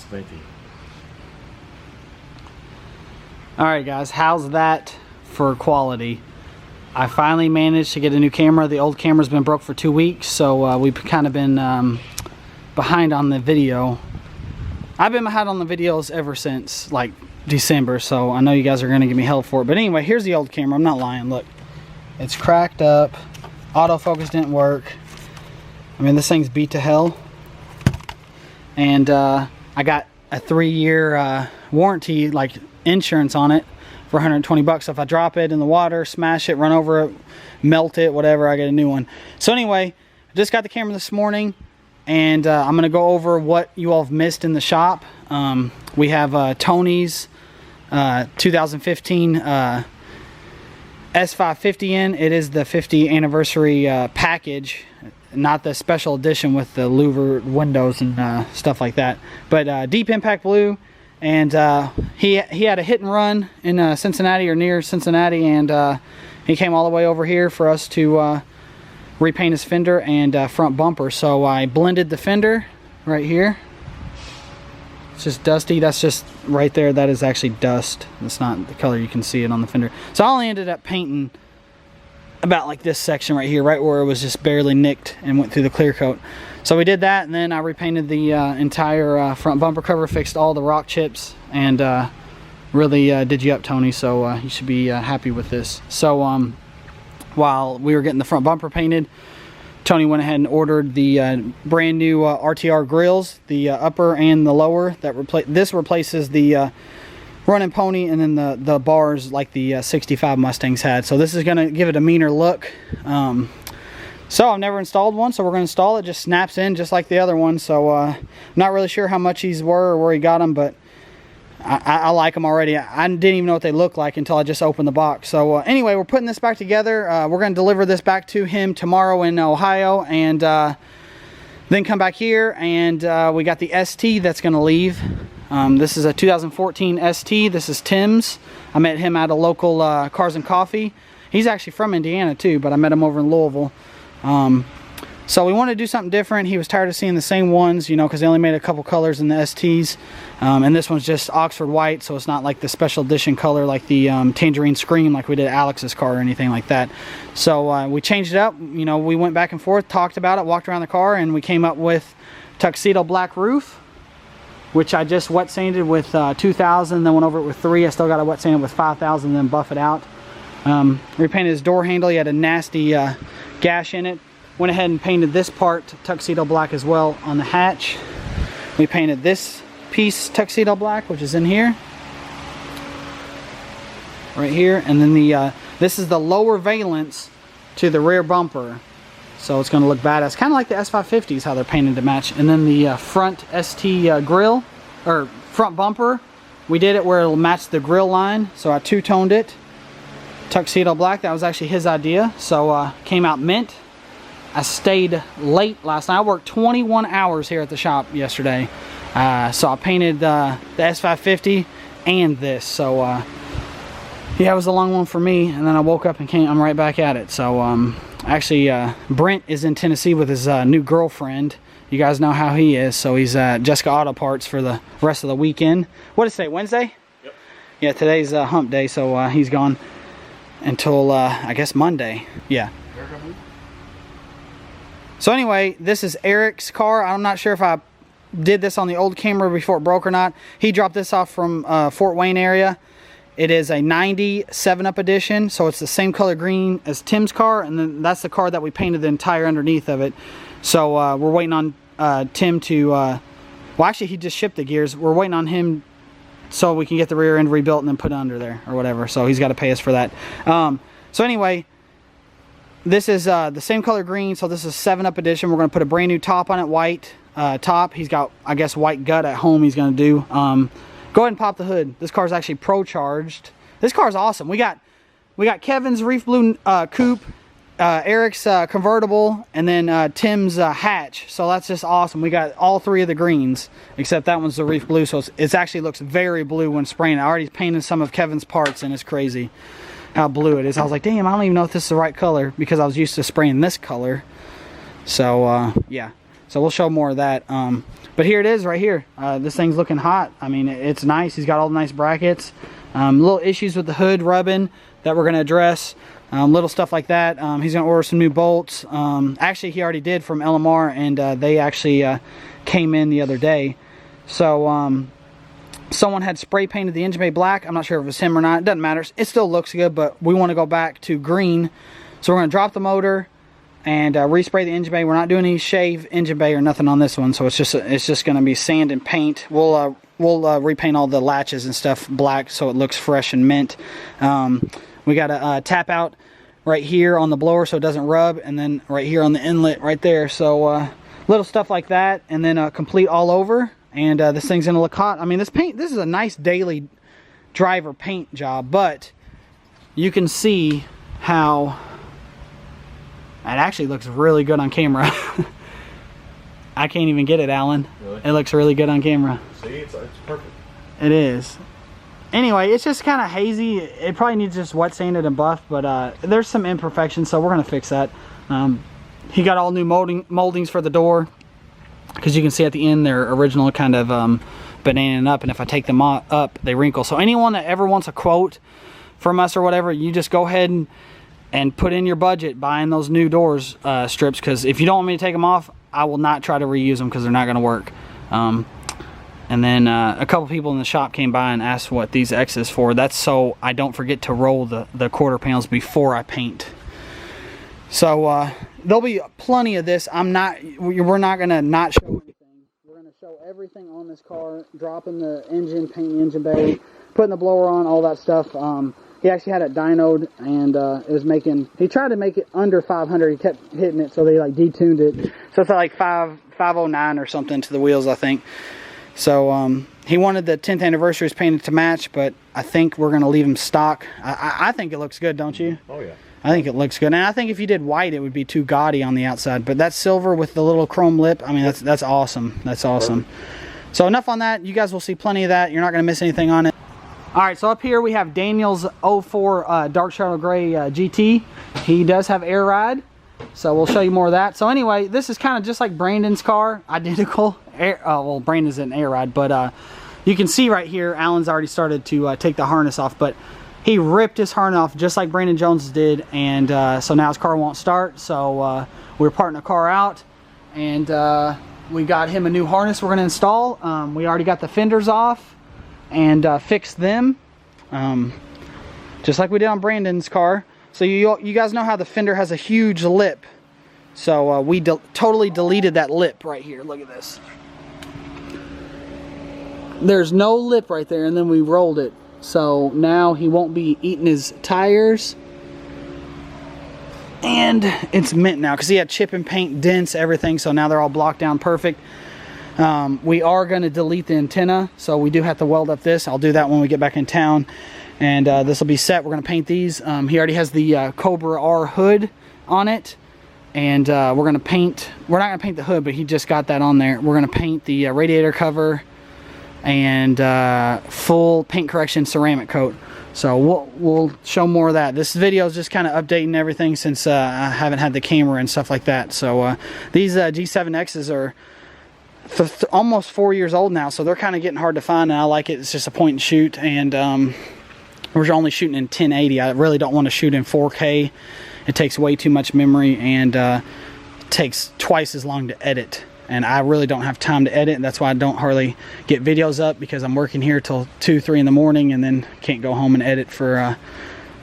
sweaty. Alright guys, how's that for quality? I finally managed to get a new camera. The old camera's been broke for 2 weeks, so we've kind of been behind on the video. I've been behind on the videos ever since like December, so I know you guys are going to give me hell for it. But anyway, here's the old camera. I'm not lying. Look, it's cracked up. Autofocus didn't work. I mean, this thing's beat to hell. And I got a 3-year warranty, like insurance on it, for 120 bucks. So if I drop it in the water, smash it, run over it, melt it, whatever, I get a new one. So anyway, I just got the camera this morning, and I'm going to go over what you all have missed in the shop. We have Tony's 2015 S550 in. It is the 50th anniversary package, not the special edition with the louvered windows and stuff like that. But deep impact blue. And he had a hit and run in Cincinnati, or near Cincinnati, and he came all the way over here for us to repaint his fender and front bumper. So I blended the fender right here. It's just dusty. That's just right there. That is actually dust. It's not the color. You can see it on the fender. So I only ended up painting about like this section right here, right where it was just barely nicked and went through the clear coat. So we did that, and then I repainted the entire front bumper cover, fixed all the rock chips, and really did you up, Tony. So you should be happy with this. So while we were getting the front bumper painted, Tony went ahead and ordered the brand new RTR grills, the upper and the lower. That replaces the running pony, and then the bars like the 65 Mustangs had. So this is going to give it a meaner look. So I've never installed one, so we're going to install it. Just snaps in just like the other one. So I'm not really sure how much these were or where he got them, but I like them already. I didn't even know what they looked like until I just opened the box. So anyway, we're putting this back together. We're going to deliver this back to him tomorrow in Ohio, and then come back here, and we got the ST that's going to leave. This is a 2014 ST. This is Tim's. I met him at a local Cars and Coffee. He's actually from Indiana too, but I met him over in Louisville. So we wanted to do something different. He was tired of seeing the same ones, you know, because they only made a couple colors in the STs. And this one's just Oxford white, so it's not like the special edition color like the Tangerine Scream like we did Alex's car or anything like that. So we changed it up. You know, we went back and forth, talked about it, walked around the car, and we came up with Tuxedo black roof, which I just wet sanded with 2000, then went over it with 3. I still got to wet sand it with 5000, then buff it out. Repainted his door handle. He had a nasty gash in it. Went ahead and painted this part Tuxedo black as well on the hatch. We painted this piece Tuxedo black, which is in here, right here, and then the this is the lower valence to the rear bumper, so it's going to look badass, kind of like the S550s, how they're painted to match. And then the front ST grill, or front bumper, we did it where it'll match the grill line, so I two-toned it Tuxedo black. That was actually his idea, so came out mint. I stayed late last night. I worked 21 hours here at the shop yesterday, so I painted the S550 and this. So yeah, it was a long one for me, and then I woke up and I'm right back at it. So actually Brent is in Tennessee with his new girlfriend. You guys know how he is, so he's at Jessica Auto Parts for the rest of the weekend. What did it say, Wednesday? Yep. Yeah, today's hump day, so he's gone until I guess Monday. Yeah. So anyway, this is Eric's car. I'm not sure if I did this on the old camera before it broke or not. He dropped this off from Fort Wayne area. It is a 90 7-Up edition, so it's the same color green as Tim's car, and then that's the car that we painted the entire underneath of it. So we're waiting on Tim to, well actually he just shipped the gears. We're waiting on him so we can get the rear end rebuilt and then put it under there or whatever. So he's got to pay us for that. So anyway, this is the same color green, so this is 7-Up edition. We're going to put a brand new top on it, white top. He's got, I guess, white gut at home he's going to do. Go ahead and pop the hood. This car's actually pro-charged. This car's awesome. We got Kevin's Reef Blue coupe, Eric's convertible, and then Tim's hatch. So that's just awesome. We got all 3 of the greens, except that one's the Reef Blue, so it actually looks very blue when spraying. I already painted some of Kevin's parts, and it's crazy how blue it is. I was like, damn, I don't even know if this is the right color because I was used to spraying this color. So yeah, So we'll show more of that. But here it is right here. This thing's looking hot. I mean, it's nice. He's got all the nice brackets. Little issues with the hood rubbing that we're going to address. Little stuff like that. He's going to order some new bolts. Actually, he already did from LMR, and they actually came in the other day. So someone had spray painted the engine bay black. I'm not sure if it was him or not. It doesn't matter. It still looks good, but we want to go back to green. So we're going to drop the motor and respray the engine bay. We're not doing any shave engine bay or nothing on this one. So it's just going to be sand and paint. We'll repaint all the latches and stuff black so it looks fresh and mint. We got a tap out right here on the blower so it doesn't rub, and then right here on the inlet right there. So little stuff like that, and then complete all over. And this thing's gonna look hot. I mean, this is a nice daily driver paint job, but you can see how it actually looks really good on camera. I can't even get it, Alan. Really? It looks really good on camera. See, it's perfect. It is. Anyway, it's just kind of hazy. It probably needs just wet sanded and buffed, but there's some imperfections, so we're gonna fix that. He got all new moldings for the door, because you can see at the end they're original kind of bananing up, and if I take them up, they wrinkle. So anyone that ever wants a quote from us or whatever, you just go ahead and put in your budget buying those new doors strips, because if you don't want me to take them off, I will not try to reuse them because they're not going to work. And then a couple people in the shop came by and asked what these X is for. That's so I don't forget to roll the quarter panels before I paint. So there'll be plenty of this. We're not gonna not show anything. We're gonna show everything on this car, dropping the engine, painting the engine bay, putting the blower on, all that stuff. He actually had it dynoed, and it was he tried to make it under 500. He kept hitting it, so they like detuned it. So it's like 509 or something to the wheels, I think. So he wanted the 10th anniversaries painted to match, but I think we're going to leave him stock. I think it looks good, don't you? Oh, yeah. I think it looks good. And I think if you did white, it would be too gaudy on the outside. But that silver with the little chrome lip, I mean, that's awesome. That's awesome. Perfect. So enough on that. You guys will see plenty of that. You're not going to miss anything on it. All right, so up here we have Daniel's 04 Dark Shadow Gray GT. He does have air ride. So we'll show you more of that. So anyway, this is kind of just like Brandon's car, identical. Well, Brandon's an air ride, but you can see right here, Alan's already started to take the harness off, but he ripped his harness off just like Brandon Jones did, and so now his car won't start. So we're parting the car out, and we got him a new harness we're going to install. We already got the fenders off and fixed them, just like we did on Brandon's car. So you guys know how the fender has a huge lip. So we totally deleted that lip right here. Look at this. There's no lip right there, and then we rolled it. So now he won't be eating his tires. And it's mint now, because he had chip and paint dents, everything. So now they're all blocked down perfect. We are going to delete the antenna, so we do have to weld up this. I'll do that when we get back in town. And this will be set. We're going to paint these. He already has the Cobra R hood on it. And we're going to paint, we're not going to paint the hood, but he just got that on there. We're going to paint the radiator cover and full paint correction ceramic coat. So we'll show more of that. This video is just kind of updating everything since I haven't had the camera and stuff like that. So these G7Xs are almost 4 years old now, so they're kind of getting hard to find, and I like it. It's just a point and shoot, and we're only shooting in 1080. I really don't want to shoot in 4K. It takes way too much memory, and takes twice as long to edit. And I really don't have time to edit. That's why I don't hardly get videos up, because I'm working here till 2, 3 in the morning, and then can't go home and edit for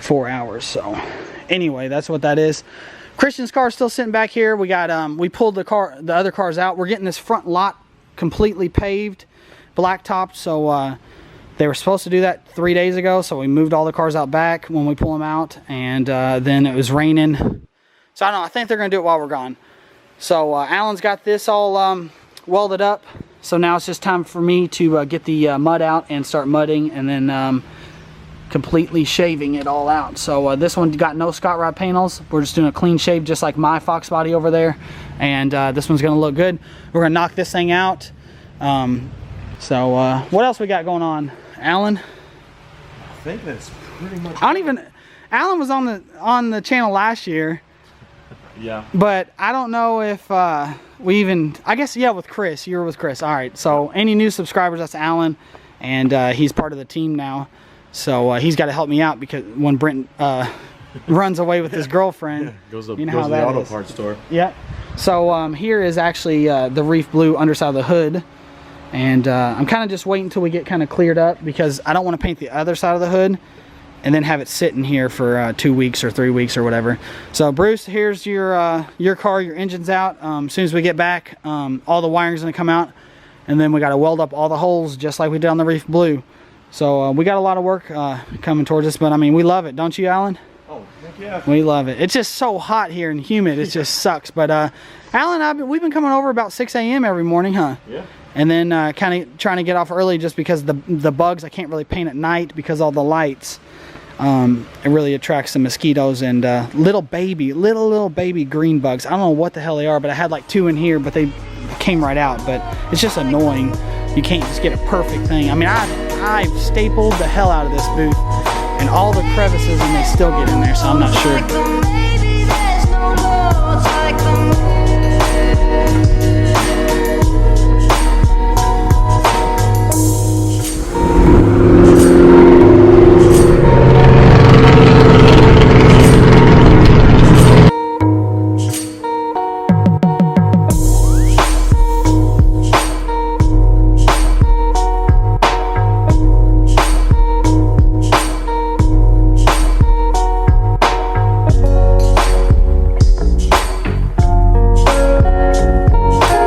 4 hours. So anyway, that's what that is. Christian's car is still sitting back here. We got we pulled the other cars out. We're getting this front lot completely paved, blacktopped. So they were supposed to do that 3 days ago. So we moved all the cars out back when we pull them out, and then it was raining. So I don't know. I think they're gonna do it while we're gone. So Alan's got this all welded up. So now it's just time for me to get the mud out and start mudding, and then completely shaving it all out. So this one got no Scott Rod panels. We're just doing a clean shave, just like my Fox body over there. And this one's gonna look good. We're gonna knock this thing out. So what else we got going on, Alan? I think that's pretty much. Alan was on the channel last year. Yeah. But I don't know if we even, I guess, yeah, with Chris. You were with Chris. All right. So any new subscribers, that's Alan. And he's part of the team now. So he's got to help me out because when Brent runs away with his girlfriend, goes you know to how the that auto is. parts store. Yeah. So here is actually the Reef Blue underside of the hood. And I'm kind of just waiting until we get kind of cleared up because I don't want to paint the other side of the hood and then have it sitting here for 2 weeks or 3 weeks or whatever. So Bruce, here's your car. Your engine's out. As soon as we get back, all the wiring's gonna come out, and then we got to weld up all the holes just like we did on the Reef Blue. So we got a lot of work coming towards us, but I mean, we love it, don't you, Alan? Oh, heck yeah. We love it. It's just so hot here and humid. It just sucks. But Alan, we've been coming over about 6 a.m. every morning, huh? Yeah. And then kind of trying to get off early just because the bugs, I can't really paint at night because all the lights. It really attracts the mosquitoes and little baby green bugs. I don't know what the hell they are, but I had like 2 in here, but they came right out. But it's just annoying. You can't just get a perfect thing. I mean, I've stapled the hell out of this booth and all the crevices, and they still get in there, so I'm not sure.